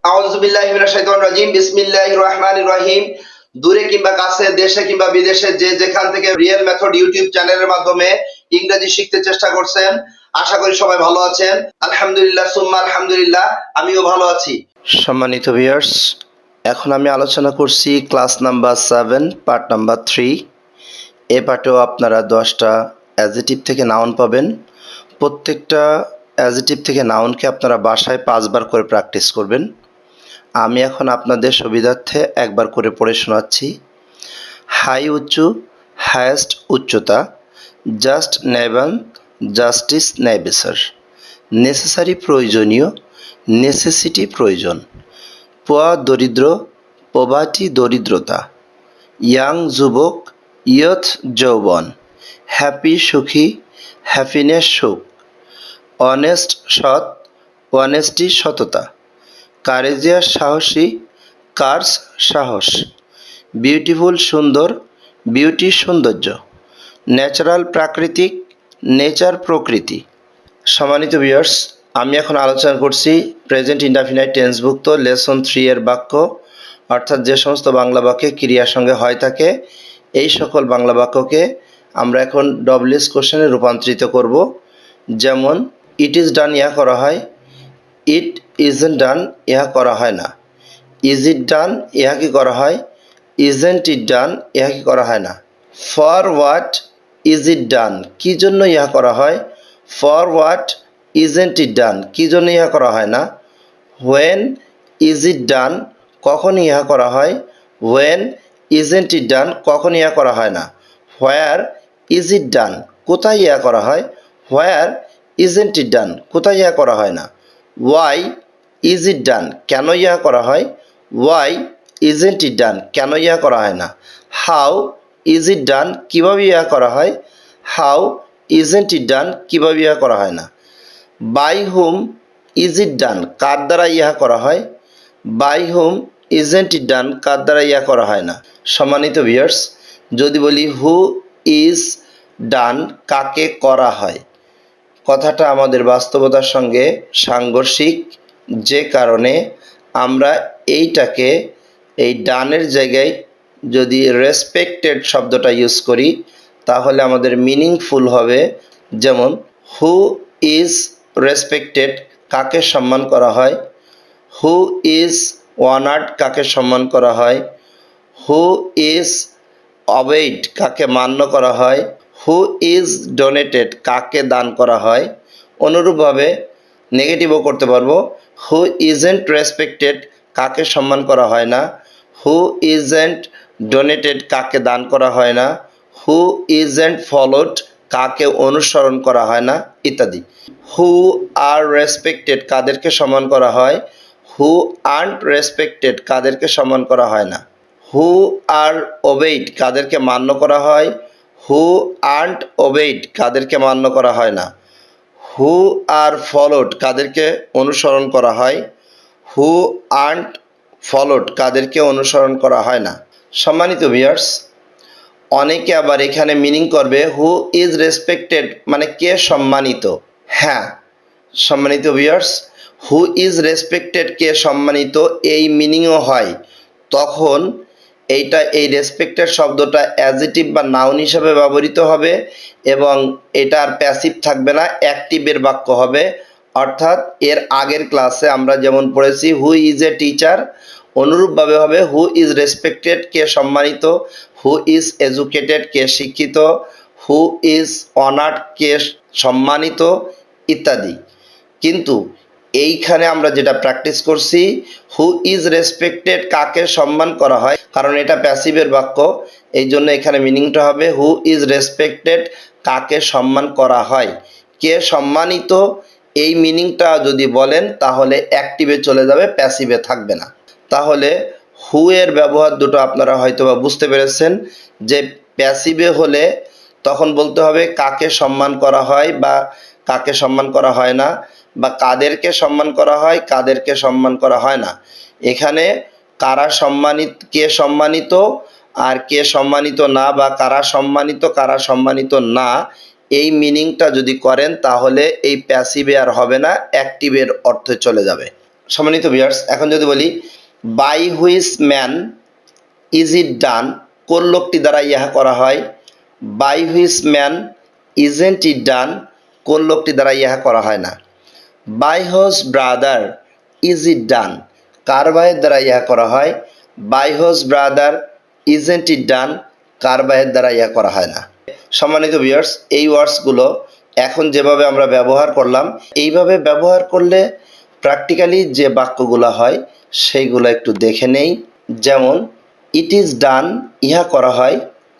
আউযু বিল্লাহি মিনাশ শাইতানির রাজিম। বিসমিল্লাহির রহমানির রহিম। দূরে কিংবা কাছে, দেশে কিংবা বিদেশে যে যেখান থেকে রিয়েল মেথড ইউটিউব চ্যানেলের মাধ্যমে ইংরেজি শিখতে চেষ্টা করছেন, আশা করি সবাই ভালো আছেন। আলহামদুলিল্লাহ সুম্মা আলহামদুলিল্লাহ, আমিও ভালো আছি। সম্মানিত ভিউয়ার্স, এখন আমি আলোচনা করছি ক্লাস নাম্বার 7 পার্ট নাম্বার 3। এ পার্টেও আপনারা 10টা অ্যাডজেক্টিভ থেকে নাউন পাবেন। প্রত্যেকটা অ্যাডজেক্টিভ থেকে নাউনকে আপনারা বাসায় 5 বার করে প্র্যাকটিস করবেন। আমি এখন আপনাদের সুবিধার্থে একবার করে পড়ে শোনাচ্ছি। হাই উঁচু, হায়েস্ট উচ্চতা, জাস্ট নেবান, জাস্টিস নেবেসার, নেসেসারি প্রয়োজনীয়, নেসেসিটি প্রয়োজন, পোয়া দরিদ্র, পোভার্টি দরিদ্রতা, ইয়াং যুবক, ইয়থ যৌবন, হ্যাপি সুখী, হ্যাপিনেস সুখ, অনেস্ট সৎ, অনেস্টি সততা, কারেজিয়াস সাহসী, কার্স সাহস, বিউটিফুল সুন্দর, বিউটি সৌন্দর্য, ন্যাচারাল প্রাকৃতিক, নেচার প্রকৃতি। সম্মানিত ভিউয়ার্স, আমি এখন আলোচনা করছি প্রেজেন্ট ইনডেফিনাইট টেন্সভুক্ত লেসন 3 এর বাক্য, অর্থাৎ যে সমস্ত বাংলা বাক্যে ক্রিয়ার সঙ্গে হয় থাকে এই সকল বাংলা বাক্যকে আমরা এখন ডব্লিউএস কোশ্চেনে রূপান্তরিত করব। যেমন ইট ইজ ডান, ইহা করা হয়। ইট ইজন্ট ডান, ইহা করা হয় না। ইজ ইট ডান, ইহা কি করা হয়। ইজেন্ট ইট ডান, ইহা কি করা হয় না। ফর হোয়াট ইজ ইট ডান, কী জন্য ইহা করা হয়। ফর হোয়াট ইজেন্ট ইট ডান, কী জন্য ইহা করা হয় না। হোয়েন ইজ ইট ডান, কখন ইহা করা হয়। হোয়েন ইজেন্ট ইট ডান, কখন ইহা করা হয় না। হোয়ার ইজ ইট ডান, কোথায় ইহা করা হয়। হোয়ার ইজেন্ট ইট ডান, কোথায় ইহা করা হয় না। ওয়াই ইজ ইট ডান, কেন ইহা করা হয়। ওয়াই ইজেন্ট ইট ডান, কেন ইহা করা হয় না। হাউ ইজ ইট ডান, কীভাবে ইহা করা হয়। হাউ ইজেন্ট ইট ডান, কীভাবে ইহা করা হয় না। By whom is it done, কার দ্বারা ইহা করা হয়। By whom isn't it done, কার দ্বারা ইহা করা হয় না। সম্মানিত ভিউয়ার্স, যদি বলি হু ইজ ডান, কাকে করা হয়, কথাটা আমাদের বাস্তবতার সঙ্গে সাংঘর্ষিক, যে কারণে আমরা এইটাকে এই ডানের জায়গায় যদি রেসপেক্টেড শব্দটা ইউজ করি তাহলে আমাদের মিনিংফুল হবে। যেমন হু ইজ রেসপেক্টেড, কাকে সম্মান করা হয়। হু ইজ অনার্ড, কাকে সম্মান করা হয়। হু ইজ অবেইড, কাকে মান্য করা হয়। হু ইজ ডোনেটেড, কাকে দান করা হয়। অনুরূপভাবে নেগেটিভও করতে পারবো। হু ইজেন্ট রেসপেক্টেড, কাকে সম্মান করা হয় না। হু ইজেন্ট ডোনেটেড, কাকে দান করা হয় না। হু ইজেন্ট ফলোড, কাকে অনুসরণ করা হয় না, ইত্যাদি। হু আর রেসপেক্টেড, কাদেরকে সম্মান করা হয়। হু আর্নড রেসপেক্টেড, কাদেরকে সম্মান করা হয় না। হু আর ওবেইড, কাদেরকে মান্য করা হয়। হু আর্নড ওবেইড, কাদেরকে মান্য করা হয় না। হু আর ফলোড, কাদেরকে অনুসরণ করা হয়। হু আর্নড ফলোড, কাদেরকে অনুসরণ করা হয় না। সম্মানিত ভিউয়ার্স, অনেকে আবার এখানে মিনিং করবে হু ইজ রেসপেক্টেড মানে কে সম্মানিত। হ্যাঁ সম্মানিত ভিউয়ার্স, হু ইজ রেসপেক্টেড, কে সম্মানিত, এই মিনিংও হয়। তখন এইটা এই রেসপেক্টেড শব্দটা অ্যাডজেক্টিভ বা নাউন হিসাবে ব্যবহৃত হবে এবং এটার প্যাসিভ থাকবে না, অ্যাক্টিভের বাক্য হবে। অর্থাৎ এর আগের ক্লাসে আমরা যেমন পড়েছি হু ইজ এ টিচার, অনুরূপভাবে হবে হু ইজ রেসপেক্টেড, কে সম্মানিত। হু ইজ এডুকেটেড, কে শিক্ষিত। হু ইজ অনার্ড, কে সম্মানিত, ইত্যাদি। কিন্তু এইখানে আমরা যেটা প্র্যাকটিস করছি হু ইজ রেসপেক্টেড, কাকে সম্মান করা হয়, কারণ এটা প্যাসিভের বাক্য, এই জন্য এখানে মিনিংটা হবে হু ইজ রেসপেক্টেড, কাকে সম্মান করা হয়। কে সম্মানিত, এই মিনিংটা যদি বলেন তাহলে অ্যাক্টিভে চলে যাবে, প্যাসিভে থাকবে না। তাহলে হু এর ব্যবহার দুটো আপনারা হয়তো বা বুঝতে পেরেছেন যে প্যাসিভে হলে তখন বলতে হবে কাকে সম্মান করা হয় বা কাকে সম্মান করা হয় না, বা কাদেরকে সম্মান করা হয়, কাদেরকে সম্মান করা হয় না। এখানে কারা সম্মানিত, কে সম্মানিত আর কে সম্মানিত না, বা কারা সম্মানিত না, এই মিনিংটা যদি করেন তাহলে এই প্যাসিভে আর হবে না, অ্যাক্টিভের অর্থে চলে যাবে। সম্মানিত ভিউয়ার্স, এখন যদি বলি by which man is it done, কোন লোকটি দ্বারা ইহা করা হয়। By which man isn't it done, কোন লোকটি দ্বারা ইহা করা হয় না। By whose brother is it done, কার ভাইয়ের দ্বারা ইহা করা হয়। By whose brother isn't it done, কার ভাইয়ের দ্বারা ইহা করা হয় না। সম্মানিত ভিউয়ার্স, এই ওয়ার্ডসগুলো এখন যেভাবে আমরা ব্যবহার করলাম, এইভাবে ব্যবহার করলে প্র্যাকটিক্যালি যে বাক্যগুলো হয় সেইগুলো একটু দেখে নেই। যেমন ইট ইজ ডান, ইহা করা হয়।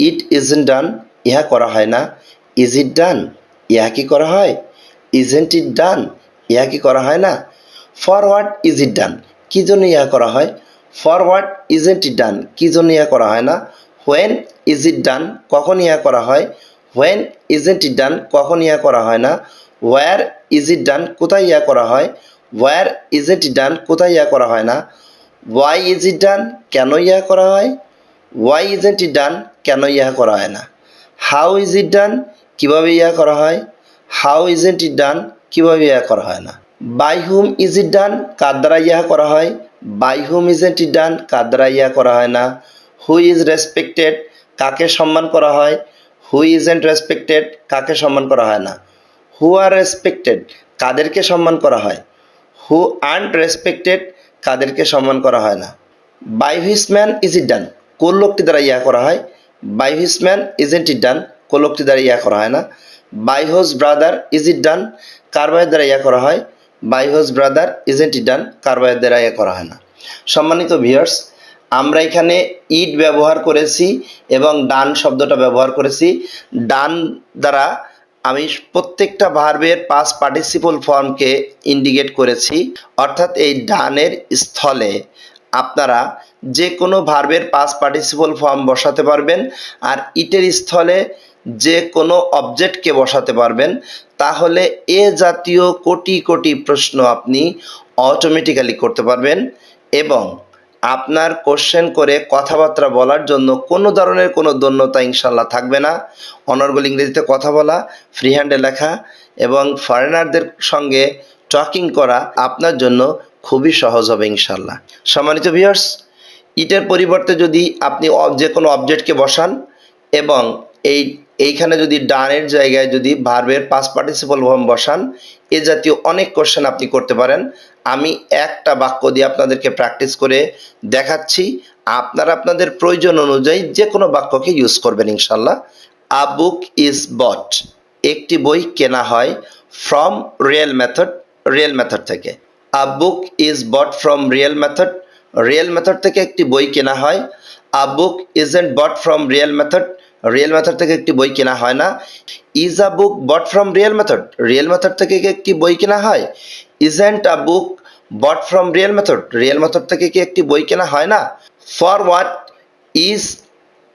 ইট ইজন্ট ডান, ইহা করা হয় না। ইজ ইট ডান, ইহা কি করা হয়। ইজেন্ট ইট ডান, ইহা কি করা হয় না। ফর হোয়াট ইজ ইট ডান, কী জন্য ইহা করা হয়। ফর হোয়াট ইজেন্ট ইট ডান, কী জন্য ইহা করা হয় না। হোয়েন ইজ ইট ডান, কখন ইহা করা হয়। হোয়েন ইজেন্ট ইট ডান, কখন ইহা করা হয় না। ওয়্যার ইজ ইট ডান, কোথায় ইহা করা হয়। ওয়্যার ইজেন্ট ইট ডান, কোথায় ইহা করা হয় না। ওয়াই ইজ ইট ডান, কেন ইহা করা হয়। ওয়াই ইজেন্ট ইট ডান, কেন ইহা করা হয় না। হাউ ইজ ইট ডান, কীভাবে ইহা করা হয়। হাউ ইজেন্ট ইট ডান, কীভাবে ইহা করা হয় না। By whom is it done, কার দ্বারা ইহা করা হয়। By whom isn't it done, কার দ্বারা ইহা করা হয় না। হু ইজ রেসপেক্টেড, কাকে সম্মান করা হয়। হু ইজেন্ট রেসপেক্টেড, কাকে সম্মান করা হয় না। হু আর রেসপেক্টেড, কাদেরকে সম্মান করা হয়। হু আর্নড রেসপেক্টেড, কাদেরকে সম্মান করা হয় না। By which man is it done, কোন লোকটি দ্বারা ইহা করা হয়। By which man isn't it done, কোন লোকটি দ্বারা ইহা করা হয় না। By whose brother is it done, কার ভাইয়ের দ্বারা ইহা করা হয়। By whose brother isn't it done, কার ভাইয়ের দ্বারা ইহা করা হয় না। সম্মানিত ভিউয়ার্স, আমরা এখানে ইট ব্যবহার করেছি এবং ডান শব্দটা ব্যবহার করেছি। ডান দ্বারা আমি প্রত্যেকটা ভার্বের পাস্ট পার্টিসিপল ফর্মকে ইন্ডিকেট করেছি, অর্থাৎ এই ডানের স্থলে আপনারা যে কোনো ভার্বের পাস্ট পার্টিসিপল ফর্ম বসাতে পারবেন, আর ইটের স্থলে যে কোনো অবজেক্টকে বসাতে পারবেন। তাহলে এ জাতীয় কোটি কোটি প্রশ্ন আপনি অটোমেটিক্যালি করতে পারবেন এবং আপনার কোশ্চেন করে কথাবার্তা বলার জন্য কোনো ধরনের কোনো দন্যতা ইনশাল্লাহ থাকবে না। অনর্গল ইংরেজিতে কথা বলা, ফ্রি হ্যান্ডে লেখা এবং ফরেনারদের সঙ্গে টকিং করা আপনার জন্য খুবই সহজ হবে ইনশাল্লাহ। সম্মানিত ভিউয়ার্স, ইটের পরিবর্তে যদি আপনি যে কোনো অবজেক্টকে বসান এবং এইখানে যদি ডানের জায়গায় যদি ভার্বের পাস্ট পার্টিসিপল ফর্ম বসান, এ জাতীয় অনেক কোশ্চেন আপনি করতে পারেন। আমি একটা বাক্য দিয়ে আপনাদেরকে প্র্যাকটিস করে দেখাচ্ছি, আপনারা আপনাদের প্রয়োজন অনুযায়ী যে কোনো বাক্যকে ইউজ করবেন ইনশাল্লাহ। আ বুক ইজ বট, একটি বই কেনা হয়। From real method, real method থেকে। A book is bought from real method, real method থেকে একটি বই কেনা হয়। A book isn't bought from real method, real method থেকে একটি বই কেনা হয় না। Is a book bought from real method, real method থেকে কি একটি বই কেনা হয়। Isn't a book bought from real method, real method থেকে কি একটি বই কেনা হয় না। For what is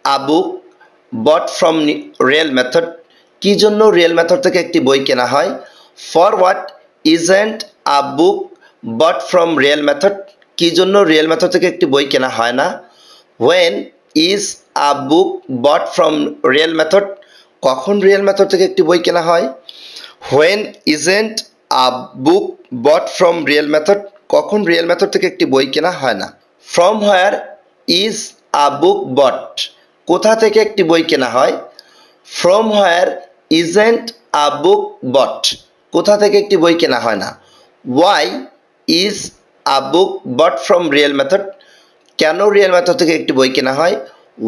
a book bought from real method, কি জন্য রিয়েল মেথড থেকে একটি বই কেনা হয়। For what isn't a book bought from real method, কি জন্য রিয়েল মেথড থেকে একটি বই কেনা হয় না। When is a book bought from real method, কখন রিয়েল মেথড থেকে একটি বই কেনা হয়। When isn't a book bought from real method, কখন রিয়েল মেথড থেকে একটি বই কেনা হয় না। From where is a book বট, কোথা থেকে একটি বই কেনা হয়। From where isn't a book বট, কোথা থেকে একটি বই কেনা হয় না। Why is a book bought from real method, কেন রিয়েল মেথড থেকে একটি বই কেনা হয়।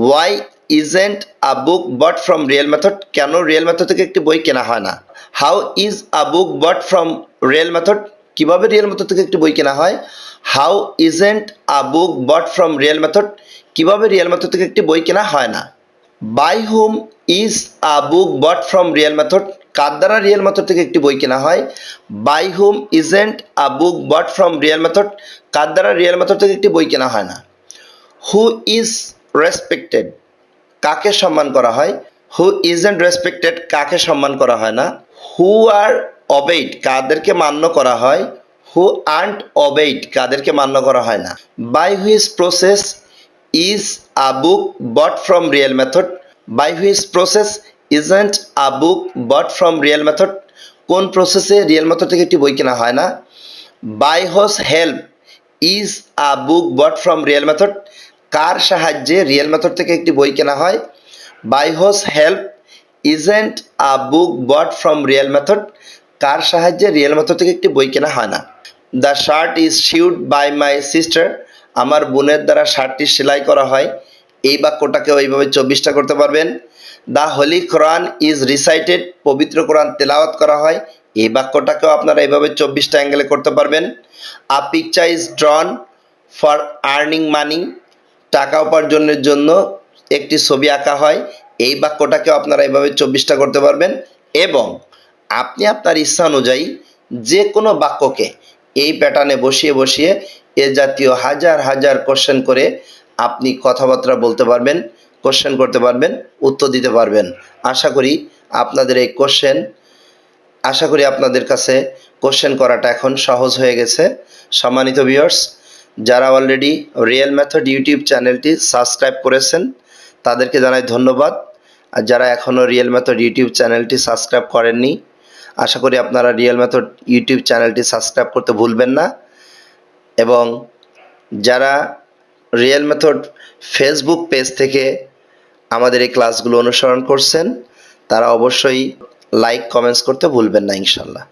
Why isn't a book bought from real method, কেন রিয়েল মেথড থেকে একটি বই কেনা হয় না। How is a book bought from real method, কীভাবে রিয়েল মেথড থেকে একটি বই কেনা হয়। How isn't a book bought from real method, কীভাবে রিয়েল মেথড থেকে একটি বই কেনা হয় না। By whom is a book bought from real method, কার দ্বারা রিয়েল মেথড থেকে একটি বই কেনা হয়। By whom isn't a book bought from real method, কার দ্বারা রিয়েল মেথড থেকে একটি বই কেনা হয় না। হু ইজ রেসপেক্টেড, কাকে সম্মান করা হয়। হু ইজেন্ট রেসপেক্টেড, কাকে সম্মান করা হয় না। হু আর অবেইড, কাদেরকে মান্য করা হয়। হু আর্নড অবেইড, কাদেরকে মান্য করা হয় না। By which process is a book bought from real method, by which process isn't a book bought from real method, কোন প্রসেসে রিয়েল মেথড থেকে একটি বই কেনা হয় না। By whose help is a book bought from real method, কার সাহায্যে রিয়েল মেথড থেকে একটি বই কেনা হয়? By whose help isn't a book bought from real method, কার সাহায্যে রিয়েল মেথড থেকে একটি বই কেনা হয় না? The shirt is sewed by my sister, আমার বোনের দ্বারা শার্টটি সেলাই করা হয়। এই বাক্যটাকেও এইভাবে 24টা করতে পারবেন। The Holi Quran is recited, পবিত্র কোরআন তেলাওয়াত করা হয়। এই বাক্যটাকেও আপনারা এইভাবে 24টা অ্যাঙ্গেলে করতে পারবেন। আ picture is drawn for earning money, টাকা উপার্জনের জন্য একটি ছবি আঁকা হয়। এই বাক্যটাকেও আপনারা এইভাবে 24টা করতে পারবেন। এবং আপনি আপনার ইচ্ছা অনুযায়ী যে কোনো বাক্যকে এই প্যাটার্নে বসিয়ে বসিয়ে এ জাতীয় হাজার হাজার কোশ্চেন করে আপনি কথাবার্তা বলতে পারবেন, কোশ্চেন করতে পারবেন, উত্তর দিতে পারবেন। আশা করি আপনাদের কাছে কোশ্চেন করাটা এখন সহজ হয়ে গেছে। সম্মানিত ভিউয়ার্স, যারা অলরেডি রিয়েল মেথড ইউটিউব চ্যানেলটি সাবস্ক্রাইব করেছেন তাদেরকে জানাই ধন্যবাদ। আর যারা এখনও রিয়েল মেথড ইউটিউব চ্যানেলটি সাবস্ক্রাইব করেননি, আশা করি আপনারা রিয়েল মেথড ইউটিউব চ্যানেলটি সাবস্ক্রাইব করতে ভুলবেন না। এবং যারা রিয়েল মেথড ফেসবুক পেজ থেকে আমাদের এই ক্লাসগুলো অনুসরণ করছেন তারা অবশ্যই লাইক কমেন্টস করতে ভুলবেন না ইনশাল্লাহ।